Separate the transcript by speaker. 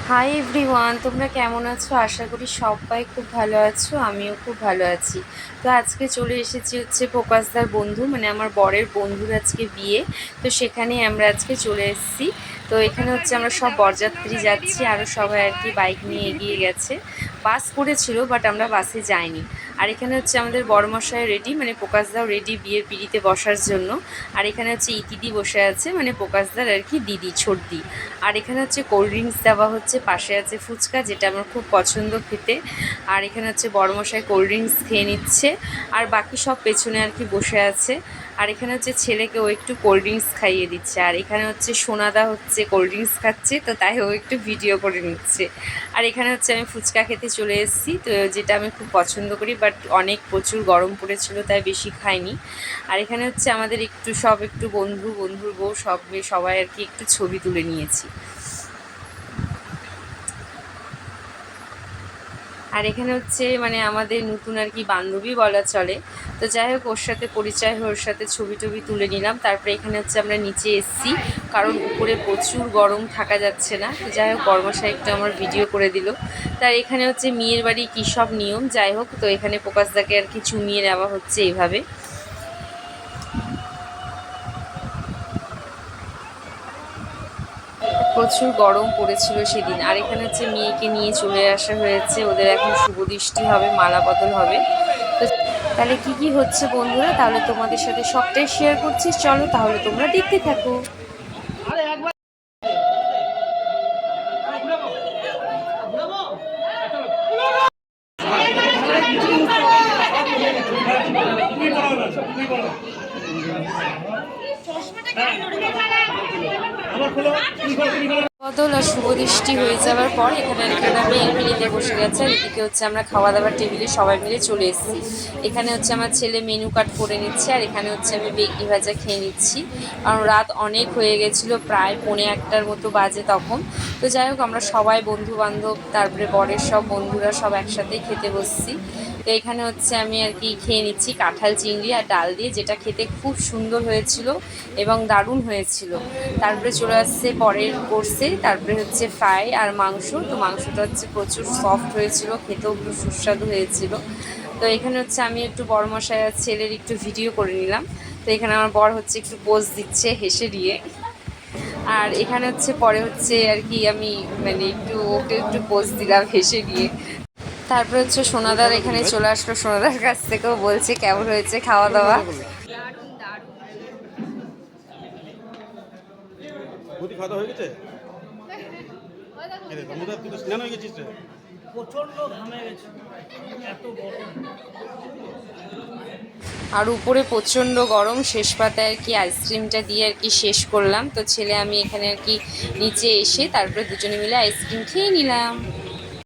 Speaker 1: Hi everyone, তোমরা কেমন আছো? আশা করি সবাই খুব ভালো আছো, আমিও খুব ভালো আছি। তো আজকে চলে এসেছি হচ্ছে প্রকাশদার বন্ধু, মানে আমার বরের বন্ধুর আজকে বিয়ে। তো সেখানেই আমরা আজকে চলে এসেছি। তো এখানে হচ্ছে আমরা সব বরযাত্রী যাচ্ছি, আরও সবাই আর কি বাইক নিয়ে এগিয়ে গেছে। বাস করেছিল, বাট আমরা বাসে যাইনি। আর এখানে হচ্ছে আমাদের বড়মশাই রেডি, মানে প্রকাশদাও রেডি বিয়ের পিড়িতে বসার জন্য। আর এখানে হচ্ছে ইতিদি বসে আছে, মানে প্রকাশদার আর কি দিদি, ছোটদি। আর এখানে হচ্ছে কোল্ড ড্রিঙ্কস দেওয়া হচ্ছে, পাশে আছে ফুচকা, যেটা আমার খুব পছন্দ খেতে। আর এখানে হচ্ছে বড়মশাই কোল্ড ড্রিঙ্কস খেয়ে নিচ্ছে, আর বাকি সব পেছনে আর কি বসে আছে। আর এখানে হচ্ছে ছেলেকে ও একটু কোল্ড ড্রিঙ্কস খাইয়ে দিচ্ছে। আর এখানে হচ্ছে সোনাদা হচ্ছে কোল্ড ড্রিঙ্কস খাচ্ছে, তো তাই ও একটু ভিডিও করে নিচ্ছে। আর এখানে হচ্ছে আমি ফুচকা খেতে চলে এসেছি, তো যেটা আমি খুব পছন্দ করি, বাট অনেক প্রচুর গরম পড়েছিল তাই বেশি খাইনি। আর এখানে হচ্ছে আমাদের একটু বন্ধুর বউ সবাই আর কি একটু ছবি তুলে নিয়েছি। আর এখানে হচ্ছে মানে আমাদের নতুন আর কি বান্ধবী বলা চলে। তো যাই হোক, ওর সাথে পরিচয় হয়ে ওর সাথে ছবি টবি তুলে নিলাম। তারপরে এখানে হচ্ছে আমরা নিচে এসেছি, কারণ উপরে প্রচুর গরম, থাকা যাচ্ছে না। তো যাই হোক, বর্মশাই একটু আমার ভিডিও করে দিল। তার এখানে হচ্ছে মেয়ের বাড়ি কী সব নিয়ম, যাই হোক, তো এখানে প্রকাশদাকে আর কি চুমিয়ে নেওয়া হচ্ছে এইভাবে। প্রচুর গরম পড়েছিল সেদিন। আর এখানে হচ্ছে মেয়েকে নিয়ে চলে আসা হয়েছে, ওদের এখন শুভদৃষ্টি হবে, মালা বদল হবে। তো তাহলে কি কি হচ্ছে বন্ধুরা, তাহলে তোমাদের সাথে সবটাই শেয়ার করছি, চলো তাহলে তোমরা দেখতে থাকো। বদল আর শুভদৃষ্টি হয়ে যাওয়ার পর এখানে এখানে মেয়ের পিড়িতে বসে গেছে। আর এদিকে হচ্ছে আমরা খাওয়া দাওয়ার টেবিলে সবাই মিলে চলে এসেছি। এখানে হচ্ছে আমার ছেলে মেনু কার্ড করে নিচ্ছে, আর এখানে হচ্ছে আমি বেগনি ভাজা খেয়ে নিচ্ছি, কারণ রাত অনেক হয়ে গেছিলো, প্রায় 1:45 মতো বাজে তখন। তো যাই হোক, আমরা সবাই বন্ধু বান্ধব, তারপরে বরের সব বন্ধুরা সব একসাথেই খেতে বসছি। তো এখানে হচ্ছে আমি আর কি খেয়ে নিচ্ছি কাঁঠাল চিংড়ি আর ডাল দিয়ে, যেটা খেতে খুব সুন্দর হয়েছিল এবং দারুণ হয়েছিল। তারপরে চলে আসছে পরের কোর্সে, তারপরে হচ্ছে ফ্রাই আর মাংস। তো মাংসটা হচ্ছে প্রচুর সফট হয়েছিল, খেতেও খুব সুস্বাদু হয়েছিল। তো এখানে হচ্ছে আমি একটু বড়মশাই আর ছেলের একটু ভিডিও করে নিলাম। তো এখানে আমার বর হচ্ছে একটু পোজ দিচ্ছে হেসে দিয়ে। আর এখানে হচ্ছে পরে হচ্ছে আর কি আমি মানে একটু পোজ দিলাম হেসে দিয়ে। তারপরে হচ্ছে সোনাদার এখানে চলে আসলো, সোনাদার কাছ থেকেও বলছে কেমন হয়েছে খাওয়া দাওয়া। আর উপরে প্রচণ্ড গরম, শেষ পাতায় আর কি আইসক্রিমটা দিয়ে আর কি শেষ করলাম। তো ছেলে আমি এখানে আর কি নিচে এসে তারপরে দুজনে মিলে আইসক্রিম খেয়ে নিলাম।